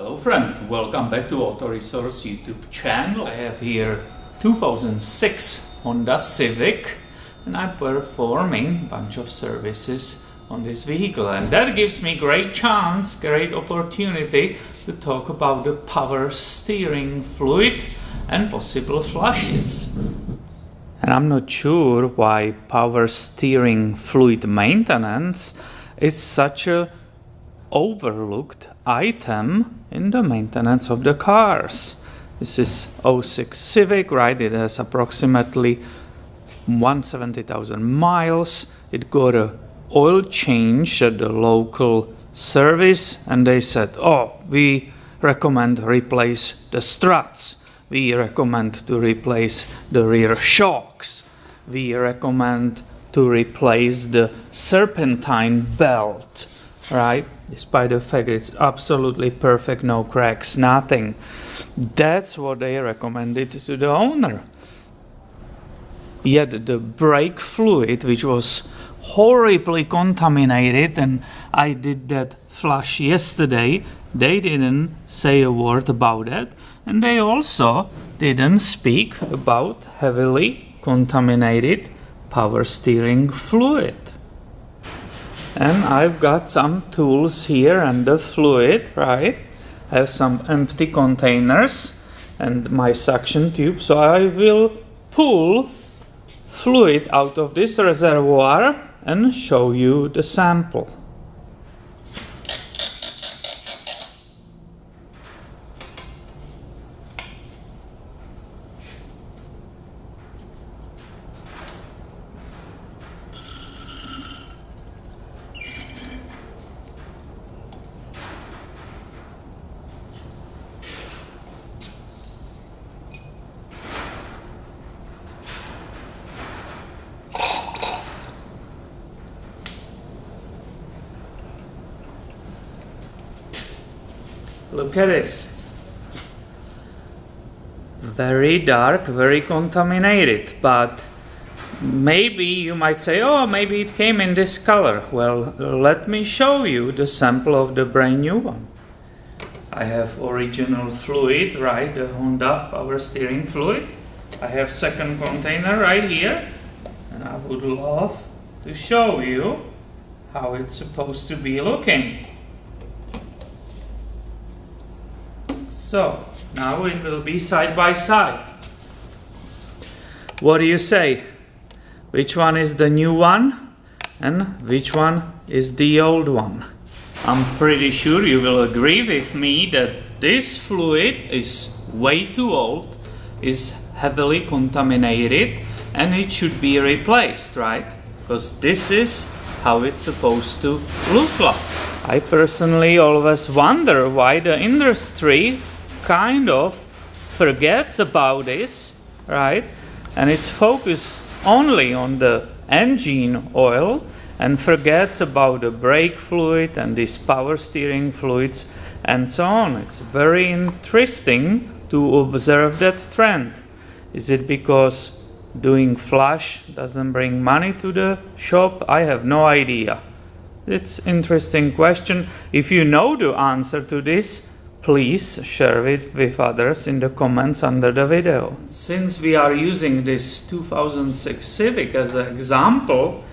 Hello friend, welcome back to Auto Resource YouTube channel. I have here 2006 Honda Civic and I'm performing a bunch of services on this vehicle, and that gives me great opportunity to talk about the power steering fluid and possible flushes. And I'm not sure why power steering fluid maintenance is such a overlooked item in the maintenance of the cars. This is 06 Civic, right? It has approximately 170,000 miles. It got a oil change at the local service, and they said, oh, we recommend replace the struts. We recommend to replace the rear shocks. We recommend to replace the serpentine belt, right? Despite the fact it's absolutely perfect, no cracks, nothing. That's what they recommended to the owner. Yet the brake fluid, which was horribly contaminated, and I did that flush yesterday, they didn't say a word about it, and they also didn't speak about heavily contaminated power steering fluid. And I've got some tools here and the fluid, right? I have some empty containers and my suction tube, so I will pull fluid out of this reservoir and show you the sample. Look at this. Very dark, very contaminated, but maybe you might say, oh, maybe it came in this color. Well, let me show you the sample of the brand new one. I have original fluid, right, the Honda power steering fluid. I have second container right here, and I would love to show you how it's supposed to be looking. So, now it will be side by side. What do you say? Which one is the new one and which one is the old one? I'm pretty sure you will agree with me that this fluid is way too old, is heavily contaminated, and it should be replaced, right? Because this is how it's supposed to look like. I personally always wonder why the industry kind of forgets about this, right? And it's focused only on the engine oil and forgets about the brake fluid and these power steering fluids and so on. It's very interesting to observe that trend. Is it because doing flush doesn't bring money to the shop? I have no idea. It's an interesting question. If you know the answer to this, please share it with others in the comments under the video. Since we are using this 2006 Civic as an example,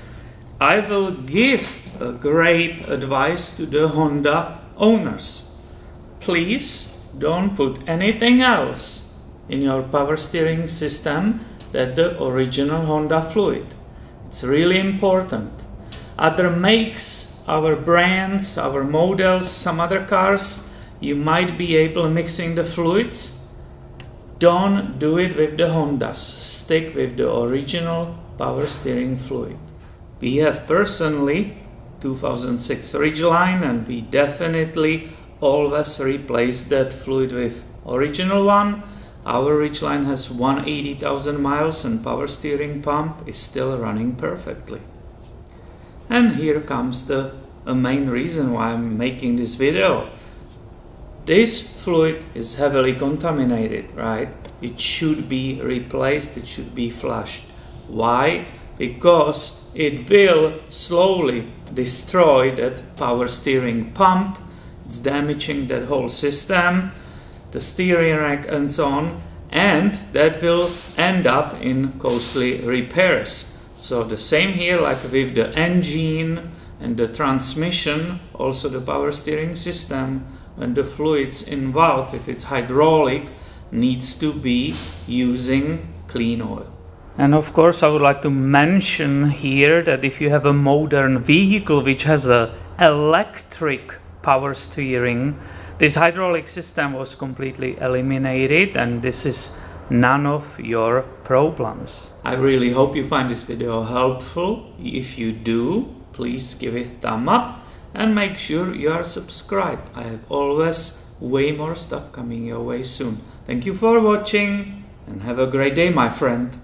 I will give a great advice to the Honda owners. Please don't put anything else in your power steering system than the original Honda fluid. It's really important. Other makes, our brands, our models, some other cars, you might be able mixing the fluids. Don't do it with the Hondas. Stick with the original power steering fluid. We have personally 2006 Ridgeline, and we definitely always replace that fluid with original one. Our Ridgeline has 180,000 miles and power steering pump is still running perfectly. And here comes the main reason why I'm making this video. This fluid is heavily contaminated, right? It should be replaced, it should be flushed. Why? Because it will slowly destroy that power steering pump. it's damaging that whole system, the steering rack and so on, and that will end up in costly repairs. So the same here, like with the engine and the transmission, also the power steering system, when the fluids involved, if it's hydraulic, needs to be using clean oil. And of course I would like to mention here that if you have a modern vehicle which has a electric power steering, this hydraulic system was completely eliminated, and this is none of your problems. I really hope you find this video helpful. If you do, please give it a thumb up and make sure you are subscribed. I have always way more stuff coming your way soon. Thank you for watching and have a great day, my friend.